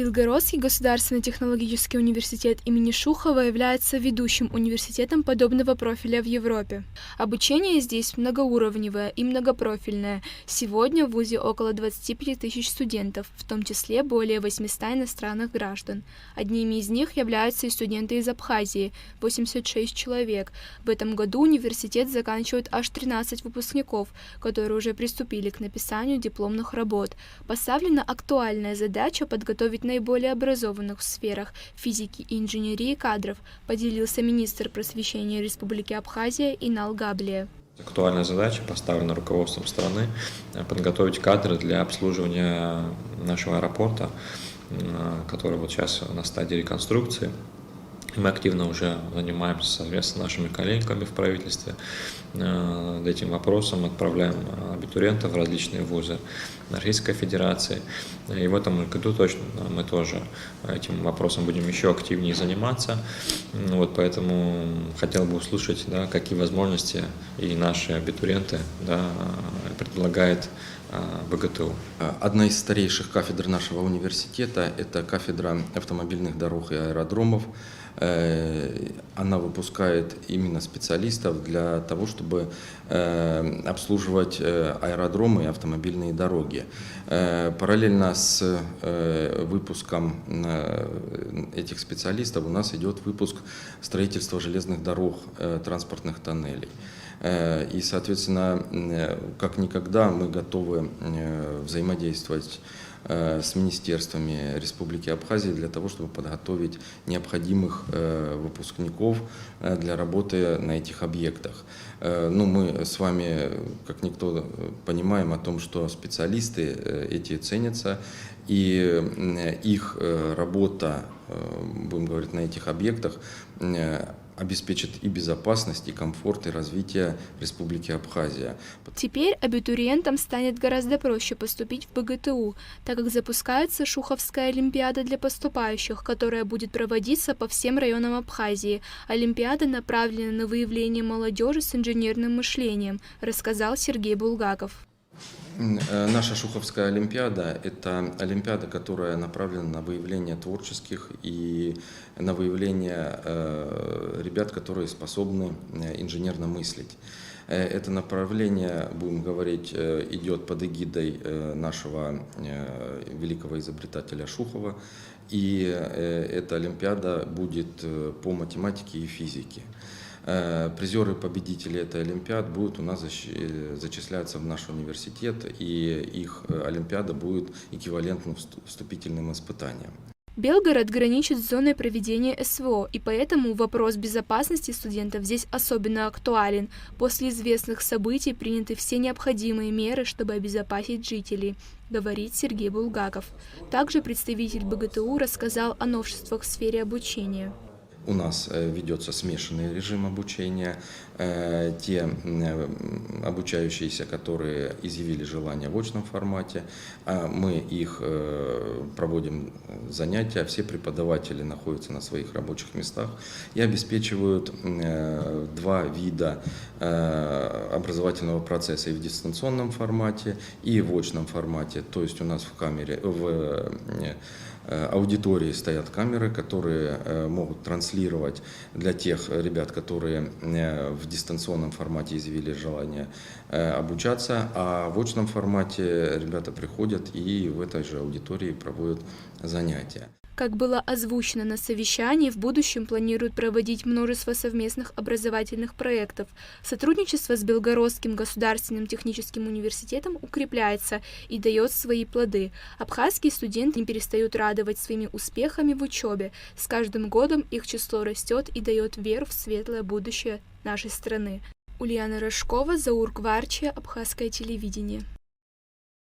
Белгородский государственный технологический университет имени Шухова является ведущим университетом подобного профиля в Европе. Обучение здесь многоуровневое и многопрофильное. Сегодня в вузе около 25 тысяч студентов, в том числе более 800 иностранных граждан. Одними из них являются и студенты из Абхазии – 86 человек. В этом году университет заканчивает аж 13 выпускников, которые уже приступили к написанию дипломных работ. Поставлена актуальная задача подготовить наиболее образованных в сферах физики и инженерии кадров, поделился министр просвещения Республики Абхазия Инал Габлия. Актуальная задача, поставлена руководством страны, подготовить кадры для обслуживания нашего аэропорта, который вот сейчас на стадии реконструкции. Мы активно уже занимаемся совместно с нашими коллегами в правительстве этим вопросом, отправляем абитуриентов в различные вузы Российской Федерации. И в этом году точно мы тоже этим вопросом будем еще активнее заниматься. Вот поэтому хотел бы услышать, какие возможности и наши абитуриенты предлагает БГТУ. Одна из старейших кафедр нашего университета – это кафедра автомобильных дорог и аэродромов. Она выпускает именно специалистов для того, чтобы обслуживать аэродромы и автомобильные дороги. Параллельно с выпуском этих специалистов у нас идет выпуск строительства железных дорог, транспортных тоннелей. И, соответственно, как никогда мы готовы взаимодействовать с министерствами Республики Абхазия для того, чтобы подготовить необходимых выпускников для работы на этих объектах. Мы с вами, как никто, понимаем о том, что специалисты эти ценятся, и их работа, будем говорить, на этих объектах обеспечит и безопасность, и комфорт, и развитие Республики Абхазия. Теперь абитуриентам станет гораздо проще поступить в БГТУ, так как запускается Шуховская олимпиада для поступающих, которая будет проводиться по всем районам Абхазии. Олимпиада направлена на выявление молодежи с инженерным мышлением, рассказал Сергей Булгаков. Наша Шуховская олимпиада – это олимпиада, которая направлена на выявление творческих и на выявление ребят, которые способны инженерно мыслить. Это направление, будем говорить, идет под эгидой нашего великого изобретателя Шухова, и эта олимпиада будет по математике и физике. Призеры, победители этой олимпиады будут у нас зачисляться в наш университет, и их олимпиада будет эквивалентна вступительным испытаниям. Белгород граничит с зоной проведения СВО, и поэтому вопрос безопасности студентов здесь особенно актуален. После известных событий приняты все необходимые меры, чтобы обезопасить жителей, говорит Сергей Булгаков. Также представитель БГТУ рассказал о новшествах в сфере обучения. У нас ведется смешанный режим обучения. Те обучающиеся, которые изъявили желание в очном формате, мы их проводим занятия, все преподаватели находятся на своих рабочих местах и обеспечивают два вида образовательного процесса и в дистанционном формате, и в очном формате. То есть у нас в аудитории стоят камеры, которые могут транслировать для тех ребят, которые в дистанционном формате изъявили желание обучаться, а в очном формате ребята приходят и в этой же аудитории проводят занятия. Как было озвучено на совещании, в будущем планируют проводить множество совместных образовательных проектов. Сотрудничество с Белгородским государственным техническим университетом укрепляется и дает свои плоды. Абхазские студенты не перестают радовать своими успехами в учебе. С каждым годом их число растет и дает веру в светлое будущее нашей страны. Ульяна Рожкова, Заур Гварчия, Абхазское телевидение.